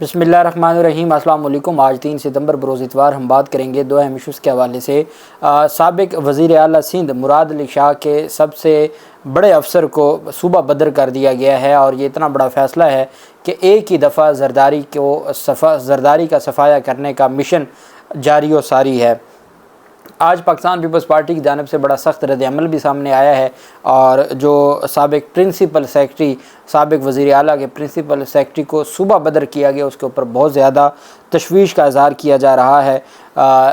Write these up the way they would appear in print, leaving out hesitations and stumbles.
बिस्मिल्लाहिर्रहमानिर्रहीम। अस्सलाम वालेकुम। आज 3 सितंबर बरोज़ इतवार हम बात करेंगे दो अहम इशूज़ के हवाले से। साबिक वज़ीर आला सिंध मुराद अली शाह के सबसे बड़े अफसर को सूबा बदर कर दिया गया है और ये इतना बड़ा फ़ैसला है कि एक ही दफ़ा ज़रदारी का सफाया करने का मिशन जारी व सारी है। आज पाकिस्तान पीपल्स पार्टी की जानिब से बड़ा सख्त रद्द-ए-अमल भी सामने आया है और जो साबिक प्रिंसिपल सेक्रेटरी, साबिक वज़ीर आला के प्रिंसिपल सेक्रेटरी को सूबा बदर किया गया, उसके ऊपर बहुत ज़्यादा तशवीश का इज़हार किया जा रहा है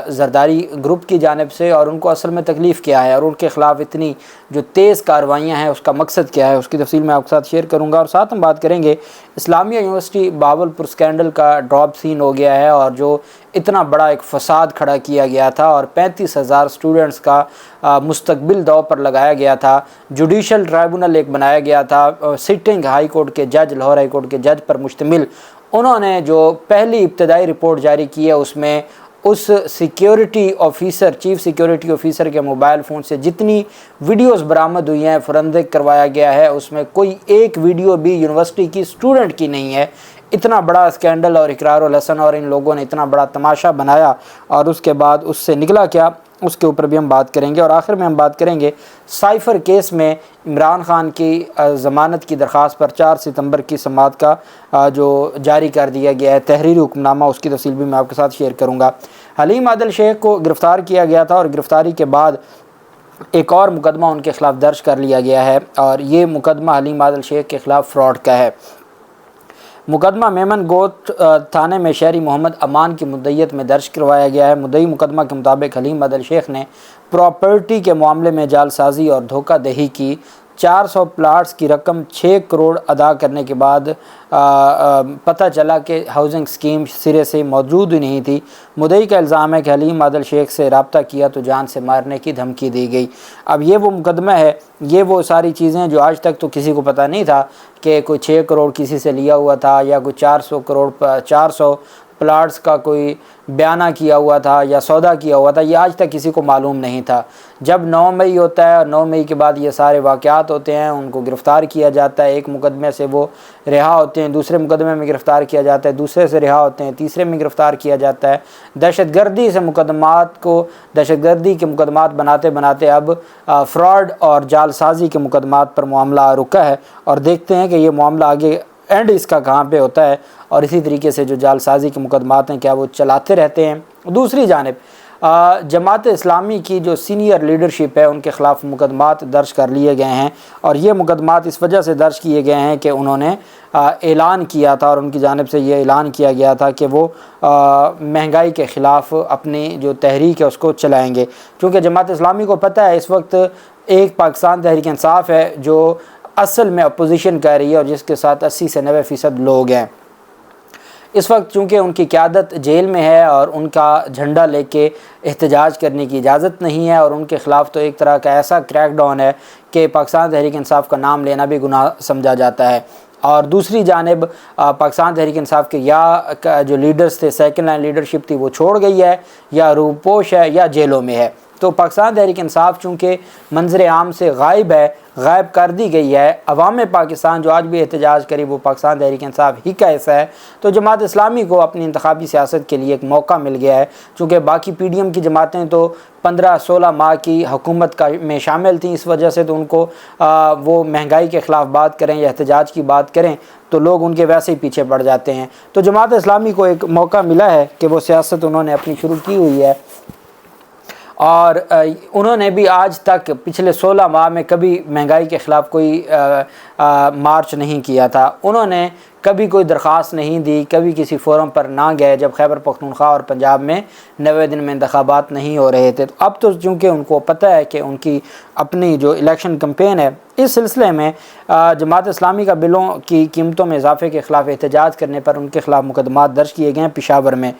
ज़रदारी ग्रुप की जानिब से। और उनको असल में तकलीफ़ क्या है और उनके ख़िलाफ़ इतनी जो तेज़ कार्रवाइयाँ हैं उसका मकसद क्या है, उसकी तफसील मैं आपके साथ शेयर करूँगा। और साथ हम बात करेंगे इस्लामिया यूनिवर्सिटी बहावलपुर स्कैंडल का ड्रॉप सीन हो गया है और जो इतना बड़ा एक फ़साद खड़ा किया गया था और 35,000 स्टूडेंट्स का मुस्तकबिल दाव पर लगाया गया था। जुडिशल ट्राइब्यूनल एक बनाया गया था सिटिंग हाई कोर्ट के जज, लाहौर हाई कोर्ट के जज पर मुश्तमिल। उन्होंने जो पहली इब्तदाई रिपोर्ट जारी की है उसमें उस security officer, chief security officer के मोबाइल फ़ोन से जितनी वीडियोस बरामद हुई हैं, फोरेंसिक करवाया गया है, उसमें कोई एक वीडियो भी यूनिवर्सिटी की स्टूडेंट की नहीं है। इतना बड़ा स्कैंडल और इकरारुल हसन और इन लोगों ने इतना बड़ा तमाशा बनाया और उसके बाद उससे निकला क्या, उसके ऊपर भी हम बात करेंगे। और आखिर में हम बात करेंगे साइफ़र केस में इमरान खान की ज़मानत की दरख्वास्त पर 4 सितंबर की समाअत का जो जारी कर दिया गया है तहरीरी हुक्मनामा, उसकी तफसील भी मैं आपके साथ शेयर करूँगा। हलीम आदिल शेख को गिरफ़्तार किया गया था और गिरफ़्तारी के बाद एक और मुकदमा उनके ख़िलाफ़ दर्ज कर लिया गया है और ये मुकदमा हलीम आदिल शेख के ख़िलाफ़ फ्रॉड का है। मुकदमा मेमन गोट थाने में शहरी मोहम्मद अमान की मुद्दईयत में दर्ज करवाया गया है। मुद्दई मुकदमा के मुताबिक हलीम आदिल शेख ने प्रॉपर्टी के मामले में जालसाजी और धोखा दही की। 400 प्लाट्स की रकम 6 करोड़ अदा करने के बाद पता चला कि हाउसिंग स्कीम सिरे से मौजूद ही नहीं थी। मुद्दई का इल्ज़ाम है कि हलीम आदिल शेख से रब्ता किया तो जान से मारने की धमकी दी गई। अब ये वो मुकदमा है, ये वो सारी चीज़ें जो आज तक तो किसी को पता नहीं था कि कोई 6 करोड़ किसी से लिया हुआ था या कोई 400 प्लाट्स का कोई बयाना किया हुआ था या सौदा किया हुआ था, ये आज तक किसी को मालूम नहीं था। जब 9 मई होता है और 9 मई के बाद ये सारे वाक़यात होते हैं, उनको गिरफ़्तार किया जाता है, एक मुकदमे से वो रिहा होते हैं, दूसरे मुकदमे में गिरफ़्तार किया जाता है, दूसरे से रिहा होते हैं, तीसरे में गिरफ़्तार किया जाता है। दहशतगर्दी के मुकदमात बनाते बनाते अब फ्रॉड और जालसाजी के मुकदमात पर मामला रुका है और देखते हैं कि ये मामला आगे एंड इसका कहाँ पे होता है और इसी तरीके से जो जालसाजी के मुकदमात हैं क्या वो चलाते रहते हैं। दूसरी जानिब जमात इस्लामी की जो सीनियर लीडरशिप है उनके ख़िलाफ़ मुकदमात दर्ज कर लिए गए हैं और ये मुकदमात इस वजह से दर्ज किए गए हैं कि उन्होंने ऐलान किया था और उनकी जानिब से ये ऐलान किया गया था कि वो महंगाई के ख़िलाफ़ अपनी जो तहरीक है उसको चलाएँगे। क्योंकि जमात इस्लामी को पता है इस वक्त एक पाकिस्तान तहरीक इंसाफ है जो असल में अपोजिशन कर रही है और जिसके साथ 80 से 90% लोग हैं। इस वक्त चूँकि उनकी क़यादत जेल में है और उनका झंडा लेके एहतजाज करने की इजाज़त नहीं है और उनके ख़िलाफ़ तो एक तरह का ऐसा क्रैकडाउन है कि पाकिस्तान तहरीक इंसाफ का नाम लेना भी गुनाह समझा जाता है। और दूसरी जानिब पाकिस्तान तहरीक इंसाफ के या जो लीडर्स थे, सेकंड लाइन लीडरशिप थी, वो छोड़ गई है या रूपोश है या जेलों में है। तो पाकिस्तान तहरीक इंसाफ चूँकि मंजर आम से गायब कर दी गई है, अवाम पाकिस्तान जो आज भी एहतजाज करी वो पाकिस्तान तहरीक इंसाफ ही का हिस्सा है, तो जमात इस्लामी को अपनी इंतखाबी सियासत के लिए एक मौका मिल गया है। चूँकि बाकी PDM की जमातें तो 15-16 माह की हुकूमत का में शामिल थी, इस वजह से तो उनको वो महंगाई के ख़िलाफ़ बात करें या एहतजाज की बात करें तो लोग उनके वैसे ही पीछे पड़ जाते हैं। तो जमात इस्लामी को एक मौका मिला है कि वो सियासत उन्होंने अपनी शुरू की हुई है और उन्होंने भी आज तक पिछले 16 माह में कभी महंगाई के ख़िलाफ़ कोई मार्च नहीं किया था। उन्होंने कभी कोई दरख्वास्त नहीं दी, कभी किसी फोरम पर ना गए जब खैबर पख्तूनख्वा और पंजाब में 90 दिन में इंतखाबात नहीं हो रहे थे। तो अब तो चूँकि उनको पता है कि उनकी अपनी जो इलेक्शन कैंपेन है, इस सिलसिले में जमात इस्लामी का बिलों की कीमतों में इजाफे के ख़िलाफ़ एहतजाज करने पर उनके ख़िलाफ़ मुकदमात दर्ज किए गए हैं। पेशावर में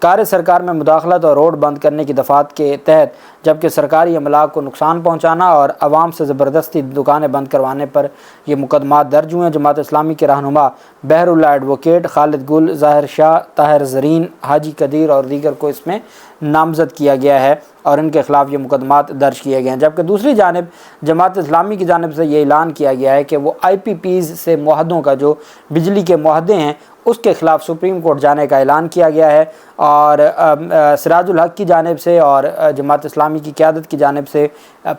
कार्य सरकार में मुदाखलत और रोड बंद करने की दफ़ात के तहत, जबकि सरकारी अमला को नुकसान पहुँचाना और आवाम से ज़बरदस्ती दुकानें बंद करवाने पर ये मुकदमात दर्ज हुए हैं। जमात इस्लामी के रहनुमा बहरुल्लाह एडवोकेट, खालिद गुल, ज़ाहिर शाह, ताहिर ज़रीन, हाजी कदीर और दीगर को इसमें नामज़द किया गया है। اور ان کے خلاف یہ مقدمات درج کیے گئے ہیں۔ جبکہ دوسری جانب جماعت اسلامی کی جانب سے یہ اعلان کیا گیا ہے کہ وہ IPPs سے معاہدوں کا جو بجلی کے معاہدے ہیں اس کے خلاف سپریم کورٹ جانے کا اعلان کیا گیا ہے، اور سراج الحق کی جانب سے اور جماعت اسلامی کی قیادت کی جانب سے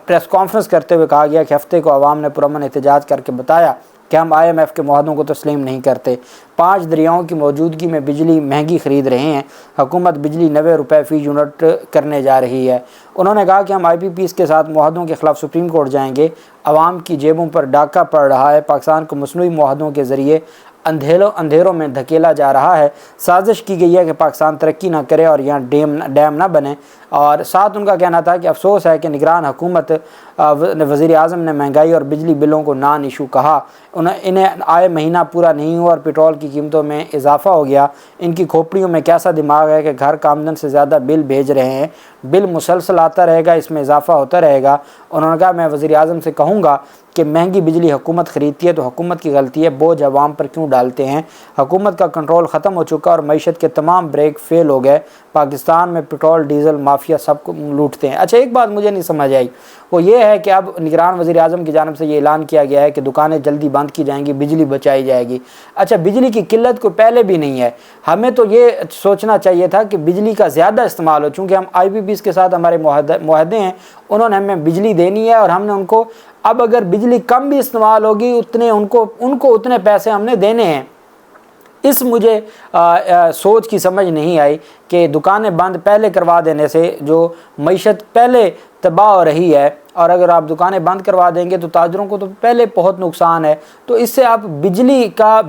پریس کانفرنس کرتے ہوئے کہا گیا کہ ہفتے کو عوام نے پرامن احتجاج کر کے بتایا کہ ہم IMF کے معاہدوں کو تسلیم نہیں کرتے۔ 5 دریاؤں کی موجودگی میں بجلی مہنگی خرید رہے ہیں، حکومت بجلی 90 روپے فی یونٹ کرنے جا رہی ہے۔ انہوں نے کہا کہ ہم IPPs کے ساتھ معاہدوں کے خلاف سپریم کورٹ جائیں گے، عوام کی جیبوں پر ڈاکہ پڑ رہا ہے، پاکستان کو مصنوعی معاہدوں کے ذریعے اندھیروں میں دھکیلا جا رہا ہے، سازش کی گئی ہے کہ پاکستان ترقی نہ کرے اور یہاں ڈیم نہ بنے۔ اور ساتھ ان کا کہنا تھا کہ افسوس ہے کہ نگران حکومت وزیر اعظم نے مہنگائی اور بجلی بلوں کو نان ایشو کہا، انہیں آئے مہینہ پورا نہیں ہوا اور پیٹرول کی قیمتوں میں اضافہ ہو گیا۔ ان کی کھوپڑیوں میں کیسا دماغ ہے کہ گھر کا آمدن سے زیادہ بل بھیج رہے ہیں، بل مسلسل آتا رہے گا، اس میں اضافہ ہوتا رہے گا۔ انہوں نے کہا میں وزیر اعظم سے کہوں گا کہ مہنگی بجلی حکومت خریدتی ہے تو حکومت کی غلطی ہے، بوجھ عوام پر کیوں ڈالتے ہیں؟ حکومت کا کنٹرول ختم ہو چکا اور معیشت کے تمام بریک فیل ہو گئے، پاکستان میں پیٹرول ڈیزل مافیا سب کو لوٹتے ہیں۔ اچھا ایک بات مجھے نہیں سمجھ آئی، وہ یہ ہے کہ اب نگران وزیر اعظم کی جانب سے یہ اعلان کیا گیا ہے کہ دکانیں جلدی بند کی جائیں گی، بجلی بچائی جائے گی۔ اچھا بجلی کی قلت کو پہلے بھی نہیں ہے، ہمیں تو یہ سوچنا چاہیے تھا کہ بجلی کا زیادہ استعمال ہو، چونکہ ہم IPPs کے ساتھ ہمارے معاہدے ہیں، انہوں نے ہمیں بجلی دینی ہے اور ہم نے ان کو، اب اگر بجلی کم بھی استعمال ہوگی اتنے ان کو اتنے پیسے ہم نے دینے ہیں۔ اس مجھے سوچ کی سمجھ نہیں آئی کہ دکانیں بند پہلے کروا دینے سے جو معیشت پہلے تباہ ہو رہی ہے، اور اگر آپ دکانیں بند کروا دیں گے تو تاجروں کو تو پہلے بہت نقصان ہے، تو اس سے آپ بجلی کا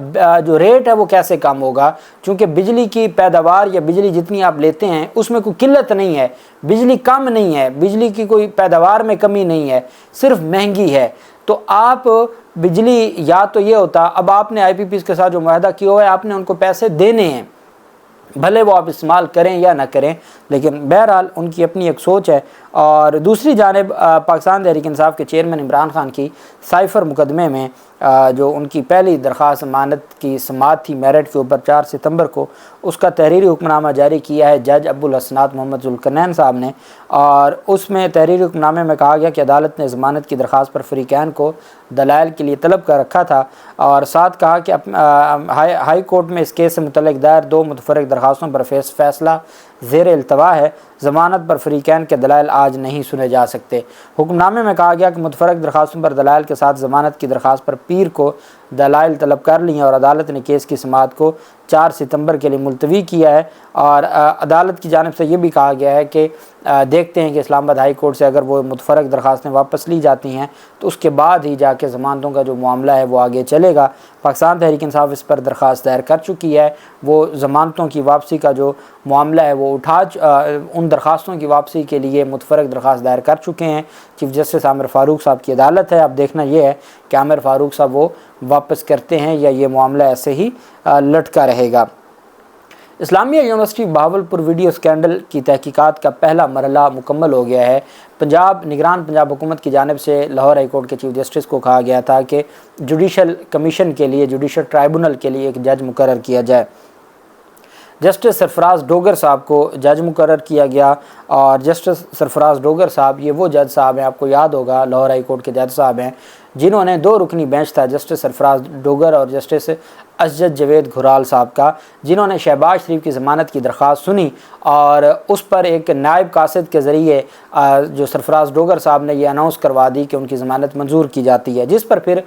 جو ریٹ ہے وہ کیسے کم ہوگا؟ چونکہ بجلی کی پیداوار یا بجلی جتنی آپ لیتے ہیں اس میں کوئی قلت نہیں ہے، بجلی کم نہیں ہے، بجلی کی کوئی پیداوار میں کمی نہیں ہے، صرف مہنگی ہے۔ تو آپ بجلی یا تو یہ ہوتا، اب آپ نے IPPs کے ساتھ جو معاہدہ کیا ہوا ہے آپ نے ان کو پیسے دینے ہیں، بھلے وہ آپ استعمال کریں یا نہ کریں، لیکن بہرحال ان کی اپنی ایک سوچ ہے۔ اور دوسری جانب پاکستان تحریک انصاف کے چیئرمین عمران خان کی سائفر مقدمے میں جو ان کی پہلی درخواست ضمانت کی سماعت تھی میرٹ کے اوپر 4 ستمبر کو، اس کا تحریری حکم نامہ جاری کیا ہے جج ابو الحسنات محمد ذوالقرنین صاحب نے، اور اس میں تحریری حکم نامے میں کہا گیا کہ عدالت نے ضمانت کی درخواست پر فریقین کو دلائل کے لیے طلب کر رکھا تھا، اور ساتھ کہا کہ ہائی کورٹ میں اس کیس سے متعلق دائر 2 متفرق درخواستوں پر فیصلہ زیر التوا ہے، ضمانت پر فریقین کے دلائل آج نہیں سنے جا سکتے۔ حکم نامے میں کہا گیا کہ متفرق درخواستوں پر دلائل کے ساتھ ضمانت کی درخواست پر پیر کو دلائل طلب کر لی ہیں، اور عدالت نے کیس کی سماعت کو 4 ستمبر کے لیے ملتوی کیا ہے۔ اور عدالت کی جانب سے یہ بھی کہا گیا ہے کہ دیکھتے ہیں کہ اسلام آباد ہائی کورٹ سے اگر وہ متفرق درخواستیں واپس لی جاتی ہیں تو اس کے بعد ہی جا کے ضمانتوں کا جو معاملہ ہے وہ آگے چلے گا۔ پاکستان تحریک انصاف اس پر درخواست دائر کر چکی ہے، وہ ضمانتوں کی واپسی کا جو معاملہ ہے وہ ان درخواستوں کی واپسی کے لیے متفرق درخواست دائر کر چکے ہیں۔ چیف جسٹس عامر فاروق صاحب کی عدالت ہے، اب دیکھنا یہ ہے کہ عامر فاروق صاحب وہ واپس کرتے ہیں یا یہ معاملہ ایسے ہی لٹکا رہے گا۔ اسلامیہ یونیورسٹی بہاولپور ویڈیو اسکینڈل کی تحقیقات کا پہلا مرحلہ مکمل ہو گیا ہے۔ نگران پنجاب حکومت کی جانب سے لاہور ہائی کورٹ کے چیف جسٹس کو کہا گیا تھا کہ جوڈیشل کمیشن کے لیے، جوڈیشل ٹرائبونل کے لیے ایک جج مقرر کیا جائے۔ جسٹس سرفراز ڈوگر صاحب کو جج مقرر کیا گیا، اور جسٹس سرفراز ڈوگر صاحب یہ وہ جج صاحب ہیں، آپ کو یاد ہوگا لاہور ہائی کورٹ کے جج صاحب ہیں جنہوں نے 2 رکنی بینچ تھا، جسٹس سرفراز ڈوگر اور جسٹس اسجد جاوید گھرال صاحب کا، جنہوں نے شہباز شریف کی ضمانت کی درخواست سنی، اور اس پر ایک نائب قاصد کے ذریعے جو سرفراز ڈوگر صاحب نے یہ اناؤنس کروا دی کہ ان کی ضمانت منظور کی جاتی ہے، جس پر پھر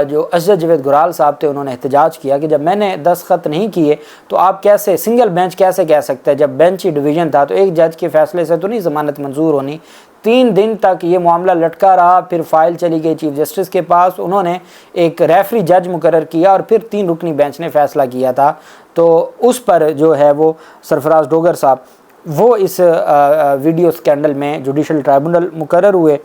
جو اسجد جاوید گھرال صاحب تھے انہوں نے احتجاج کیا کہ جب میں نے دستخط نہیں کیے تو آپ کیسے سنگل بینچ کیسے کہہ سکتے ہیں؟ جب بینچی ڈویژن تھا تو ایک جج کے فیصلے سے تو نہیں ضمانت منظور ہونی۔ 3 دن تک یہ معاملہ لٹکا رہا، پھر فائل چلی گئی چیف جسٹس کے پاس، انہوں نے ایک ریفری جج مقرر کیا اور پھر 3 رکنی بینچ نے فیصلہ کیا تھا، تو اس پر جو ہے وہ سرفراز ڈوگر صاحب وہ اس ویڈیو اسکینڈل میں جوڈیشل ٹرائبونل مقرر ہوئے۔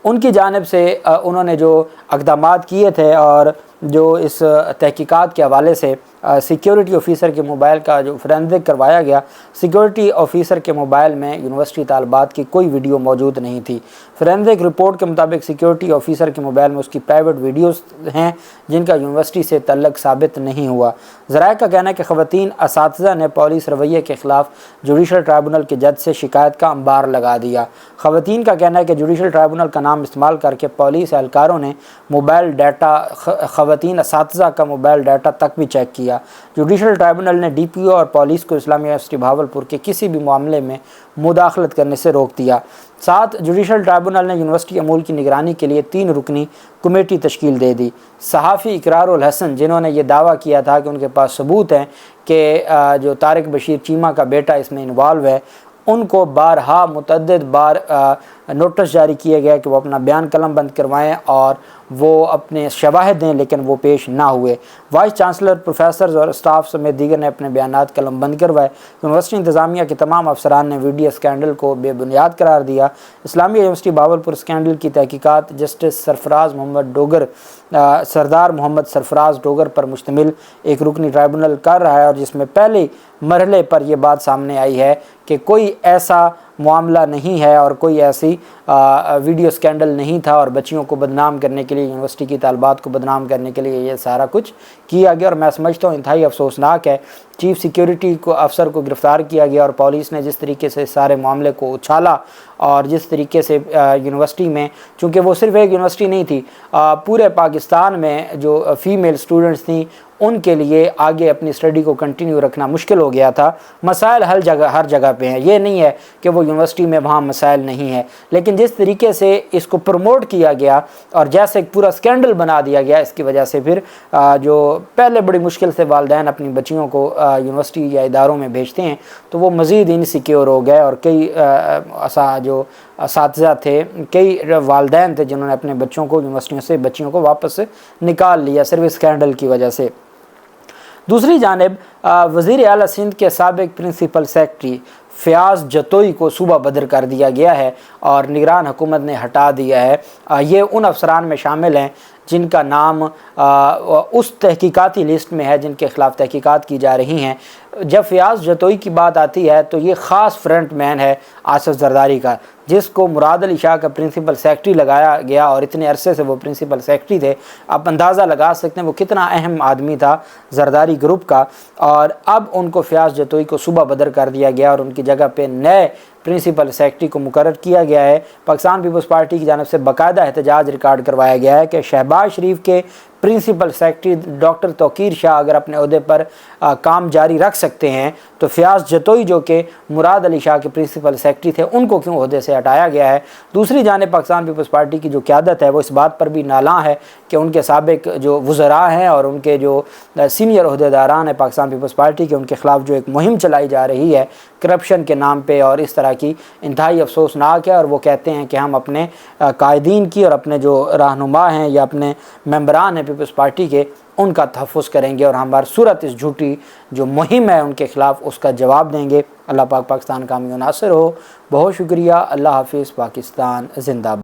ان کی جانب سے انہوں نے جو اقدامات کیے تھے اور جو اس تحقیقات کے حوالے سے सिक्योरिटी ऑफिसर के मोबाइल का जो फोरेंसिक करवाया गया, सिक्योरिटी ऑफिसर के मोबाइल में यूनिवर्सिटी तालबात की कोई वीडियो मौजूद नहीं थी। फोरेंसिक रिपोर्ट के मुताबिक सिक्योरिटी ऑफिसर के मोबाइल में उसकी प्राइवेट वीडियोस हैं जिनका यूनिवर्सिटी से तल्लुक़ साबित नहीं हुआ। ज़राए का कहना है कि ख़वातीन असातिज़ा ने पुलिस रवैये के ख़िलाफ़ जुडिशल ट्राइब्यूनल के जज से शिकायत का अंबार लगा दिया। ख़वातीन का कहना है कि जुडिशल ट्राइब्यूनल का नाम इस्तेमाल करके पुलिस एहलकारों ने मोबाइल डाटा, ख़वातीन असातिज़ा का मोबाइल डाटा तक भी चेक किया। जुडिशल ट्राइब्यूनल ने DPO और पुलिस को इस्लामिया यूनिवर्सिटी भावलपुर के किसी भी मामले में मुदाखलत करने से रोक दिया। साथ जुडिशल ट्राइब्यूनल ने यूनिवर्सिटी अमूल की निगरानी के लिए 3 रुकनी कमेटी तश्कील दे दी। सहाफ़ी इकरारुल हसन, जिन्होंने ये दावा किया था कि उनके पास सबूत हैं कि जो तारिक बशीर चीमा का बेटा इसमें इन्वॉल्व है, उनको बारहा मुतअद्दिद बार नोटिस जारी किया गया कि वो अपना बयान कलम बंद करवाएं और वो अपने शवाहिद दें, लेकिन वो पेश ना हुए। वाइस चांसलर, प्रोफेसर्स और स्टाफ समेत दीगर ने अपने बयानात कलम बंद करवाए। यूनिवर्सिटी इंतज़ामिया के तमाम अफसरान ने वीडियो स्कैंडल को बेबुनियाद करार दिया। इस्लामिया यूनिवर्सिटी भावलपुर स्कैंडल की तहकीकात जस्टिस सरदार मोहम्मद सरफराज डोगर पर मुश्तमिल एक रुकनी ट्राइब्यूनल कर रहा है, और जिसमें पहले मरहले पर यह बात सामने आई है कि कोई ऐसा मामला नहीं है और कोई ऐसी वीडियो स्कैंडल नहीं था, और बच्चियों को बदनाम करने के लिए, यूनिवर्सिटी की तालबात को बदनाम करने के लिए ये सारा कुछ किया गया। और मैं समझता हूँ इंतहाई अफसोसनाक है। चीफ सिक्योरिटी को अफसर को गिरफ़्तार किया गया और पुलिस ने जिस तरीके से सारे मामले को उछाला, और जिस तरीके से यूनिवर्सिटी में, चूँकि वो सिर्फ एक यूनिवर्सिटी नहीं थी, पूरे पाकिस्तान में जो फ़ीमेल स्टूडेंट्स थी उनके लिए आगे अपनी स्टडी को कंटिन्यू रखना मुश्किल हो गया था। मसाइल हर जगह पे हैं, ये नहीं है कि वो यूनिवर्सिटी में वहाँ मसाइल नहीं है, लेकिन जिस तरीके से इसको प्रमोट किया गया और जैसे एक पूरा स्कैंडल बना दिया गया, इसकी वजह से फिर जो पहले बड़ी मुश्किल से वालिदैन अपनी बच्चियों को यूनिवर्सिटी या इदारों में भेजते हैं, तो वो मज़ीद इनसिक्योर हो गए। और कई जो असातिज़ा थे, कई वालिदैन थे जिन्होंने अपने बच्चों को यूनिवर्सिटियों से बच्चियों को वापस निकाल लिया सिर्फ स्कैंडल की वजह से। दूसरी जानिब वज़ीर आला सिंध के साबिक प्रिंसिपल सेक्रेटरी फ़याज़ जतोई को सूबा बदर कर दिया गया है और निगरान हुकूमत ने हटा दिया है। ये उन अफसरान में शामिल हैं जिनका नाम उस तहकीकाती लिस्ट में है जिनके ख़िलाफ़ तहकीकात की जा रही हैं। जब फ़याज़ जतोई की बात आती है तो ये ख़ास फ्रंट मैन है आसिफ जरदारी का, जिसको मुराद अली शाह का प्रिंसिपल सेक्रेटरी लगाया गया, और इतने अरसे से वो प्रिंसिपल सेक्रेटरी थे। आप अंदाज़ा लगा सकते हैं वो कितना अहम आदमी था जरदारी ग्रुप का। और अब उनको फ़याज़ जतोई को सूबा बदर कर दिया गया और उनकी जगह पे नए प्रिंसिपल सेक्रेटरी को मुकर्रर किया गया है। पाकिस्तान पीपल्स पार्टी की जानिब से बाकायदा एहतजाज रिकॉर्ड करवाया गया है कि शहबाज शरीफ के principal secretary doctor Tauqeer Shah अगर अपने ओहदे पर काम जारी रख सकते हैं तो फ़याज़ जतोई जो कि मुराद अली शाह के प्रिंसिपल सेक्रेटरी थे उनको क्यों ओहदे से हटाया गया है। दूसरी जानिब पाकिस्तान पीपल्स पार्टी की जो क़यादत है वो इस बात पर भी नालां है कि उनके साबिक जो वज़रा हैं और उनके जो सीनियर ओहदेदारान हैं पाकिस्तान पीपल्स पार्टी के, उनके ख़िलाफ़ जो एक मुहिम चलाई जा रही है करप्शन के नाम पे और इस तरह की, इंतहाई अफसोसनाक है। और वो कहते हैं कि हम अपने कायदीन की और अपने जो रहनुमा हैं या अपने मेंबरान हैं पीपल्स पार्टी के, उनका तहफ़्फ़ुज़ करेंगे और हमारी सूरत इस झूठी जो मुहिम है उनके ख़िलाफ़ उसका जवाब देंगे। अल्लाह पाक पाकिस्तान का हामी नासिर हो। बहुत शुक्रिया। अल्लाह हाफ़िज़। पाकिस्तान ज़िंदाबाद।